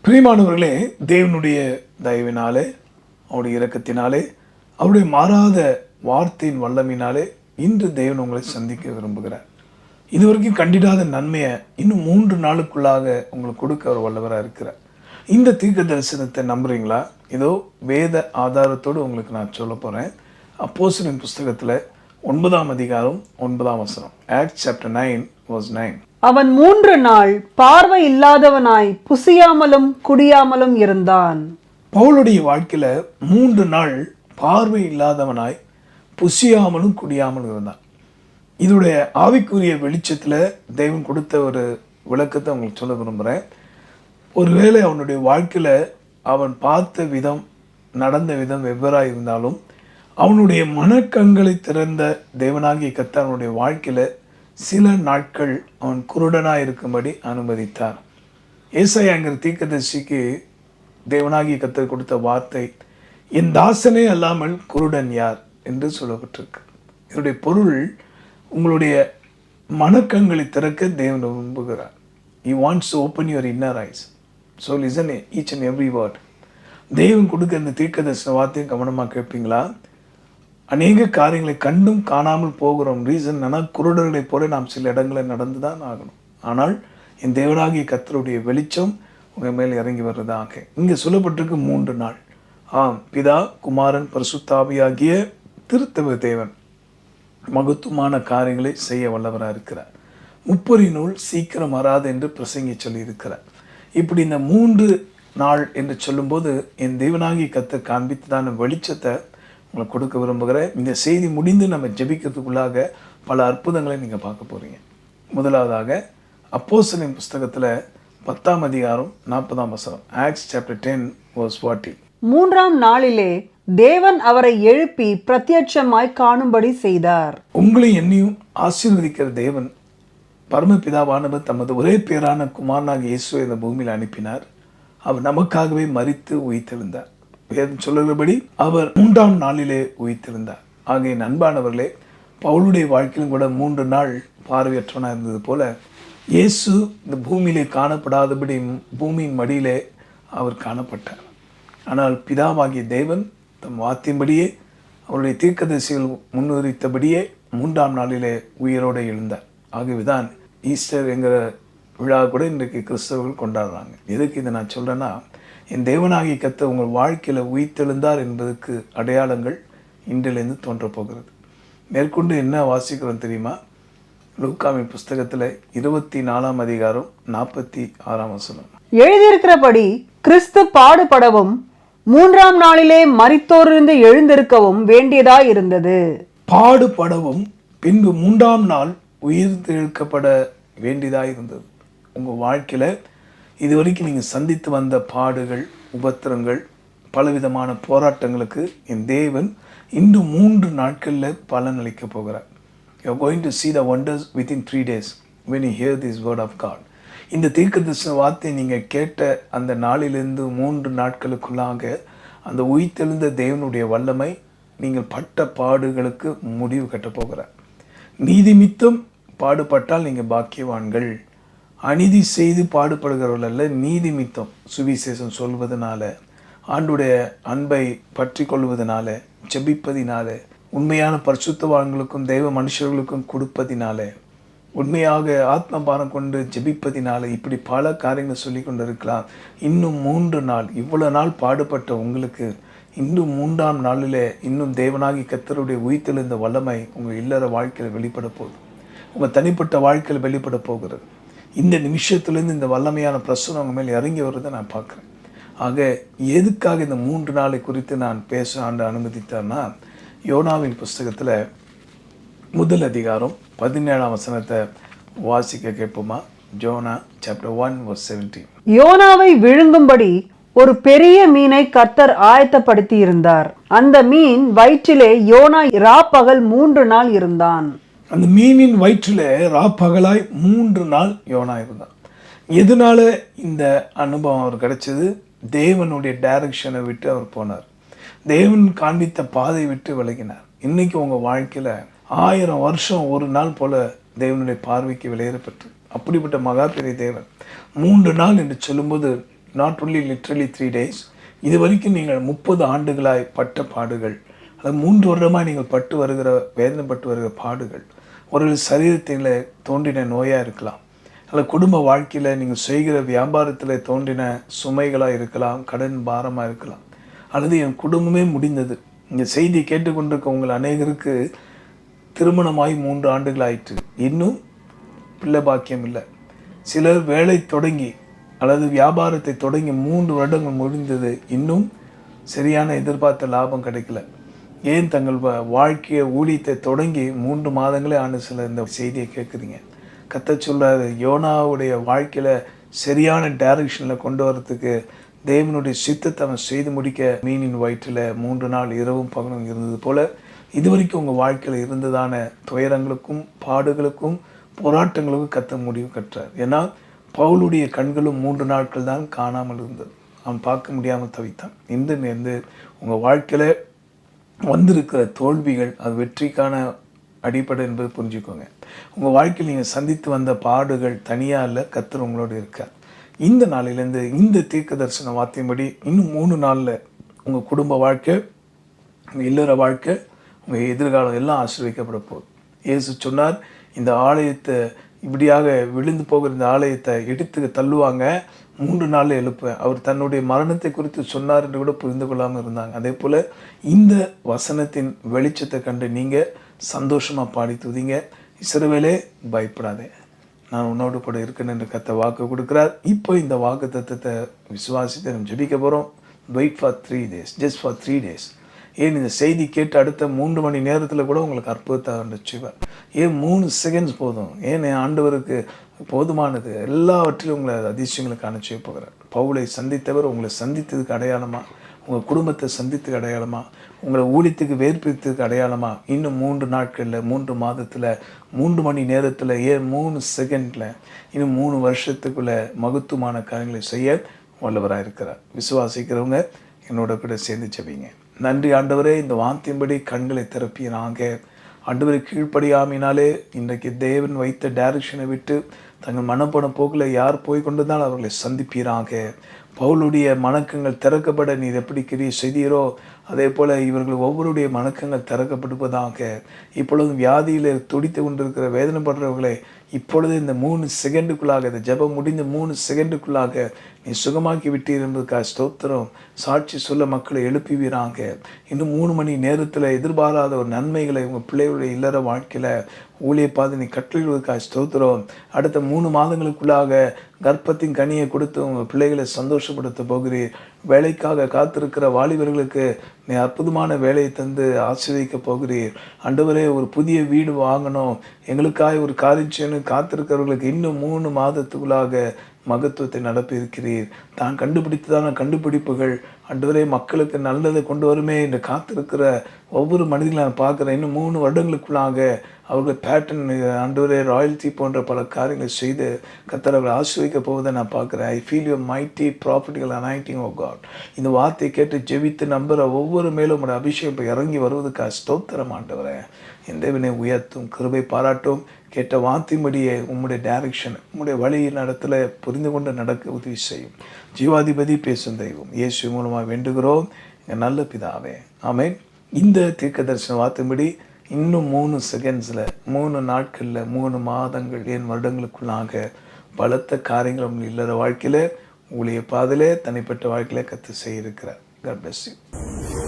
பிரியமானவர்களே, தேவனுடைய தயவினாலே, அவருடைய இரக்கத்தினாலே, அவருடைய மாறாத வார்த்தையின் வல்லமையினாலே இன்று தேவன் உங்களை சந்திக்க விரும்புகிறார். இதுவரைக்கும் கண்டிடாத நன்மையை இன்னும் 3 நாளுக்குள்ளாக உங்களுக்கு கொடுக்க அவர் வல்லவராக இருக்கிறார். இந்த தீர்க்க தரிசனத்தை நம்புறீங்களா? இதோ வேத ஆதாரத்தோடு உங்களுக்கு நான் சொல்ல போகிறேன். அப்போஸ்தலரின் புஸ்தகத்தில் 9ஆம் அதிகாரம் 9ஆம் வசனம். Acts chapter 9 verse 9. அவன் 3 நாள் பார்வை இல்லாதவனாய் புசியாமலும் குடியாமலும் இருந்தான். பவுலுடைய வாழ்க்கையில 3 நாள் பார்வை இல்லாதவனாய் புசியாமலும் குடியாமலும் இருந்தான். இதோடைய ஆவிக்குரிய வெளிச்சத்துல தேவன் கொடுத்த ஒரு விளக்கத்தை உங்களுக்கு சொல்ல விரும்புகிறேன். ஒருவேளை அவனுடைய வாழ்க்கையில அவன் பார்த்த விதம், நடந்த விதம் வெவ்வேறாக இருந்தாலும் அவனுடைய மனக்கண்களை திறந்த தேவனாகிய கர்த்தர் அவனுடைய வாழ்க்கையில சில நாட்கள் அவன் குருடனாக இருக்கும்படி அனுமதித்தார். ஏசாயாங்கிற தீர்க்கதரிசிக்கு தேவனாகிய கர்த்தர் கொடுத்த வார்த்தை, என் தாசனே அல்லாமல் குருடன் யார் என்று சொல்லப்பட்டிருக்கு. இதனுடைய பொருள், உங்களுடைய மனக்கண்களை திறக்க தேவன் விரும்புகிறார். He wants to open your inner eyes. So listen each and every word. தேவன் கொடுக்க இந்த தீர்க்கதரிசன வார்த்தையும் கவனமாக கேட்பீங்களா? அநேக காரியங்களை கண்டும் காணாமல் போகிறோம். ரீசன் என்னன்னா, குருடர்களை போல நாம் சில இடங்களில் நடந்து தான் ஆகணும். ஆனால் என் தேவனாகிய கர்த்தருடைய வெளிச்சம் உங்கள் மேல் இறங்கி வர்றதாக இங்கே சொல்லப்பட்டிருக்கு. 3 நாள். பிதா, குமாரன், பரிசுத்தாவியாகிய திருத்தவ தேவன் மகத்துவமான காரியங்களை செய்ய வல்லவராக இருக்கிறார். முப்பரி நூல் சீக்கிரம் வராது என்று பிரசங்கி சொல்லியிருக்கிறார். இப்படி இந்த 3 நாள் என்று சொல்லும்போது என் தேவனாகிய கர்த்தர் காண்பித்ததான வெளிச்சத்தை உங்களுக்கு கொடுக்க விரும்புகிறேன். இந்த செய்தி முடிந்து நம்ம ஜெபிக்கிறதுக்குள்ளாக பல அற்புதங்களை நீங்கள் பார்க்க போகிறீங்க. முதலாவதாக அப்போஸ்தலரின் புஸ்தகத்தில் 10ஆம் அதிகாரம் 40ஆம் வசனம். Acts chapter 10 verse 40. 3ஆம் நாளிலே தேவன் அவரை எழுப்பி பிரத்யட்சமாய் காணும்படி செய்தார். உங்களை என்னையும் ஆசீர்வதிக்கிற தேவன் பரமபிதாவானவர் தமது ஒரே பேரான குமாரனாகிய இயேசுவை இந்த பூமியில் அனுப்பினார். அவர் நமக்காகவே மரித்து உயிர்த்தெழுந்தார். வேதம் சொல்லுகிறபடி அவர் 3ஆம் நாளிலே உயிர்த்தெழுந்தார். ஆகிய அன்பானவர்களே, பவுலுடைய வாழ்க்கையிலும் கூட 3 நாள் பார்வையற்றவனாக இருந்தது போல இயேசு இந்த பூமியிலே காணப்படாதபடி பூமியின் மடியிலே அவர் காணப்பட்டார். ஆனால் பிதாவாகிய தேவன் தம் வார்த்தையின்படியே அவருடைய தீர்க்கதரிசிகள் முன்னுரித்தபடியே 3ஆம் நாளிலே உயிரோடு எழுந்தார். ஆகவேதான் ஈஸ்டர் என்கிற விழா கூட இன்றைக்கு கிறிஸ்தவர்கள் கொண்டாடுறாங்க. எதுக்கு இதை நான் சொல்கிறேன்னா, என் தேவனாகிய கர்த்தர் உங்கள் வாழ்க்கையில் உயிர்த்தெழுந்தார் என்பதற்கு அடையாளங்கள் இன்றிலிருந்து தோன்றப்போகிறது. மேற்கொண்டு என்ன வாசிக்கிறோம் தெரியுமா? லூக்காவின் புஸ்தகத்தில் 24ஆம் அதிகாரம் 46ஆம் வசனம். எழுதியிருக்கிறபடி கிறிஸ்து பாடுபடவும் 3ஆம் நாளிலே மரித்தோரிலிருந்து எழுந்திருக்கவும் வேண்டியதாய் இருந்தது. பாடுபடவும் பின்பு 3ஆம் நாள் உயிர்த்தெழுக்கப்பட வேண்டியதாக இருந்தது. உங்கள் வாழ்க்கையில் இதுவரைக்கும் நீங்கள் சந்தித்து வந்த பாடுகள், உபத்திரங்கள், பலவிதமான போராட்டங்களுக்கு என் தேவன் இன்னும் 3 நாட்களில் பலன் அளிக்க போகிறார். You are going to see the wonders within 3 days when you hear this word of God. இந்த தீர்க்கதரிசன வார்த்தை நீங்கள் கேட்ட அந்த நாளிலிருந்து 3 நாட்களுக்குள்ளாக அந்த உயிர்த்தெழுந்த தேவனுடைய வல்லமை நீங்கள் பட்ட பாடுகளுக்கு முடிவு கட்ட போகிறார். நீதிமித்தம் பாடுபட்டால் நீங்கள் பாக்கியவான்கள். அநீதி செய்து பாடுபடுகிறவர்கள் அல்ல, நீதிமித்தம் சுவிசேஷம் சொல்வதனால, ஆண்டுடைய அன்பை பற்றி கொள்வதனால, ஜெபிப்பதினால, உண்மையான பரிசுத்தவான்களுக்கும் தெய்வ மனுஷர்களுக்கும் கொடுப்பதினால, உண்மையாக ஆத்மபாரம் கொண்டு ஜெபிப்பதினால, இப்படி பல காரியங்கள் சொல்லி கொண்டு இருக்கலாம். இன்னும் 3 நாள், இவ்வளோ நாள் பாடுபட்ட உங்களுக்கு இன்னும் 3ஆம் நாளில் இன்னும் தேவனாகி கர்த்தருடைய உயிர்த்தெழுந்த வல்லமை உங்கள் இல்லற வாழ்க்கையில் வெளிப்பட போகுது. உங்கள் தனிப்பட்ட வாழ்க்கையில் வெளிப்பட போகிறது. இந்த நிமிஷத்துலேருந்து இந்த வல்லமையான பிரசனம் உங்கள் மேல் இறங்கி வருவதை நான் பார்க்குறேன். ஆக எதுக்காக இந்த 3 நாளை குறித்து நான் பேச அனுமதித்தேன்னா, யோனாவின் புஸ்தகத்தில் 1 அதிகாரம் 17ஆம் வசனத்தை வாசிக்க கேட்போமா? ஜோனா சாப்டர் 1 verse 17. யோனாவை விழுங்கும்படி ஒரு பெரிய மீனை கர்த்தர் ஆயத்தப்படுத்தி இருந்தார். அந்த மீன் வயிற்றிலே யோனா ராப்பகல் 3 நாள் இருந்தான். அந்த மீனின் வயிற்றில் ராப்பகலாய் 3 நாள் யோனா இருந்தான். எதனால இந்த அனுபவம் அவர் கிடைச்சது? தேவனுடைய டைரக்ஷனை விட்டு அவர் போனார். தேவன் காண்பித்த பாதை விட்டு விலகினார். இன்னைக்கு உங்கள் வாழ்க்கையில் 1000 வருஷம் ஒரு நாள் போல தேவனுடைய பார்வைக்கு விளையாடப்பட்டு அப்படிப்பட்ட மகா பெரிய தேவன் 3 நாள் என்று சொல்லும்போது நாட் ஒன்லி லிட்ரலி 3 days. இது வரைக்கும் நீங்கள் 30 ஆண்டுகளாய் பட்ட பாடுகள், அல்லது 3 வருடமாக நீங்கள் வேதனைப்பட்டு வருகிற பாடுகள், ஒரு சரீரத்தில் தோன்றின நோயாக இருக்கலாம், அல்லது குடும்ப வாழ்க்கையில் நீங்கள் செய்கிற வியாபாரத்தில் தோன்றின சுமைகளாக இருக்கலாம், கடன் பாரமாக இருக்கலாம், அல்லது என் குடும்பமே முடிந்தது. இந்த செய்தி கேட்டுக்கொண்டிருக்க உங்கள் அநேகருக்கு திருமணமாகி 3 ஆண்டுகள் ஆயிற்று, இன்னும் பிள்ளை பாக்கியம் இல்லை. சிலர் வேலை தொடங்கி அல்லது வியாபாரத்தை தொடங்கி 3 வருடங்கள் முடிந்தது, இன்னும் சரியான எதிர்பார்த்த லாபம் கிடைக்கல. ஏன் தங்கள் வாழ்க்கையை ஊழியத்தை தொடங்கி 3 மாதங்களே ஆண்டு சில இந்த செய்தியை கேட்குறீங்க. கர்த்தர் சொல்றாரு, யோனாவுடைய வாழ்க்கையில் சரியான டைரக்ஷனில் கொண்டு வரத்துக்கு தேவனுடைய சித்தத்தை அவன் செய்து முடிக்க மீனின் வயிற்றில் 3 நாள் இரவும் பகலும் இருந்தது போல இதுவரைக்கும் உங்கள் வாழ்க்கையில் இருந்ததான துயரங்களுக்கும் பாடுகளுக்கும் போராட்டங்களுக்கும் கர்த்தர் முடிவு கற்றார். ஏன்னா பவுலுடைய கண்களும் 3 நாட்கள் தான் காணாமல் இருந்தது, அவன் பார்க்க முடியாமல் தவித்தான். இன்று உங்கள் வாழ்க்கையில் வந்திருக்கிற தோல்விகள் அது வெற்றிக்கான அடிப்படை என்பது புரிஞ்சுக்கோங்க. உங்கள் வாழ்க்கையில் நீங்கள் சந்தித்து வந்த பாடுகள் தனியாக இல்லை, கர்த்தர் உங்களோடு இருக்கார். இந்த நாளிலேருந்து இந்த தீர்க்க தரிசன வார்த்தையின்படி இன்னும் 3 நாளில் உங்கள் குடும்ப வாழ்க்கை, உங்கள் இல்லற வாழ்க்கை, உங்கள் எதிர்காலம் எல்லாம் ஆசீர்வதிக்கப்பட போகுது. இயேசு சொன்னார், இந்த ஆலயத்தை இப்படியாக விழுந்து போகிற இந்த ஆலயத்தை எடுத்து தள்ளுவாங்க, 3 நாளில் எழுப்பேன். அவர் தன்னுடைய மரணத்தை குறித்து சொன்னார் என்று கூட புரிந்து கொள்ளாமல் இருந்தாங்க. அதே போல் இந்த வசனத்தின் வெளிச்சத்தை கண்டு நீங்கள் சந்தோஷமாக பாடி துதிங்க. இஸ்ரவேலே பயப்படாதே, நான் உன்னோடு கூட இருக்கேன் என்று கர்த்தர் வாக்கு கொடுக்குறார். இப்போ இந்த வாக்கு தத்துவத்தை விசுவாசித்து நம்ம ஜெபிக்க போகிறோம். Wait for 3 days, just for 3 days. ஏன் இந்த செய்தி கேட்டு அடுத்த 3 மணி நேரத்தில் கூட உங்களுக்கு அற்புதத்தை ஆரம்பிச்சுவார். ஏன் 3 seconds போதும்? ஏன் என் ஆண்டவருக்கு போதுமானது? எல்லாவற்றிலும் உங்களை அதிசயங்களை காண போகிறார். பவுலை சந்தித்தவர் உங்களை சந்தித்ததுக்கு அடையாளமா, உங்கள் குடும்பத்தை சந்தித்ததுக்கு அடையாளமா, உங்களை ஊழியத்துக்கு வேர்பித்ததுக்கு அடையாளமா, இன்னும் 3 நாட்களில், 3 மாதத்தில், 3 மணி நேரத்தில், ஏன் 3 செகண்டில், இன்னும் 3 வருஷத்துக்குள்ள மகத்துவமான காரியங்களை செய்ய வல்லவராக இருக்கிறார். விசுவாசிக்கிறவங்க என்னோட கூட சேர்ந்து ஜெபிங்க. நன்றி ஆண்டவரே, இந்த வார்த்தையின்படி கண்களை திறப்பினாங்க. ஆண்டவரை கீழ்ப்படியாமினாலே இன்றைக்கு தேவன் வைத்த டைரக்ஷனை விட்டு தங்கள் மனப்போன போக்கில் யார் போய் கொண்டிருந்தால் அவர்களை சந்திப்பீராக. பவுலுடைய மணக்கங்கள் திறக்கப்பட நீர் எப்படி கிரியை செய்தீரோ அதே போல் இவர்கள் ஒவ்வொருடைய மணக்கங்கள் திறக்கப்படுவதாக. இப்பொழுதும் வியாதியில் துடித்து கொண்டிருக்கிற வேதனைப்படுறவர்களை இப்பொழுது இந்த 3 செகண்டுக்குள்ளாக, இந்த ஜெபம் முடிந்த 3 செகண்டுக்குள்ளாக நீ சுகமாக்கி விட்டீர் என்பதுக்காக ஸ்தோத்திரம். சாட்சி சொல்ல மக்களை எழுப்புவீராங்க. இன்னும் 3 மணி நேரத்தில் எதிர்பாராத ஒரு நன்மைகளை உங்கள் பிள்ளைகளுடைய இல்லற வாழ்க்கையில் ஊழிய பாதை நீ கட்டளையிடுவதற்காக ஸ்தோத்திரம். அடுத்த 3 மாதங்களுக்குள்ளாக கர்ப்பத்தின் கனியை கொடுத்து உங்கள் பிள்ளைகளை சந்தோஷப்படுத்த போகிறீர். வேலைக்காக காத்திருக்கிற வாலிபர்களுக்கு நீ அற்புதமான வேலையை தந்து ஆசீர்வதிக்க போகிறீர். ஆண்டவரே, ஒரு புதிய வீடு வாங்கணும், எங்களுக்காக ஒரு காரியம் செய்யணும் காத்திருக்கிறவர்களுக்கு இன்னும் 3 மாதத்துக்குள்ளாக மகத்துவத்தை நடப்பிருக்கிறீர். தான் கண்டுபிடித்ததான கண்டுபிடிப்புகள் ஆண்டவரே மக்களுக்கு நல்லதை கொண்டு வருமே என்று காத்திருக்கிற ஒவ்வொரு மனிதர்களும் நான் பார்க்குறேன். இன்னும் 3 வருடங்களுக்குள்ளாக அவர்கள் பேட்டர்ன் ஆண்டவரே ராயல்ட்டி போன்ற பல காரியங்களை செய்து கர்த்தர் அவர்கள் ஆசீர்வதிக்க போவதை நான் பார்க்குறேன். I feel your mighty prophetical anointing of God. இந்த வார்த்தையை கேட்டு ஜெபித்து நம்புகிற ஒவ்வொரு மேலும் உங்களுடைய அபிஷேகம் இப்போ இறங்கி வருவதற்காக ஸ்தோத்திரம் ஆண்டவரே. என் தேவனை உயர்த்தும், கிருபை பாராட்டும். கேட்ட வார்த்தையின்படியே உம்முடைய டைரக்ஷன், உம்முடைய வழியின் நடத்துல புரிந்து கொண்டு நடக்க உதவி செய்யும். ஜீவாதிபதி பேசும் தெய்வம் இயேசு மூலமாக வேண்டுகிறோம் என் நல்ல பிதாவே, ஆமென். இந்த தீர்க்க தரிசன வார்த்தையின்படி இன்னும் 3 செகண்ட்ஸில், 3 நாட்களில், 3 மாதங்கள், ஏன் வருடங்களுக்குள்ளாக பலத்த காரியங்கள் இல்லற வாழ்க்கையில், ஊழிய பாதையிலே, தனிப்பட்ட வாழ்க்கையில கர்த்தர் செய்ய இருக்கிறார். God bless you.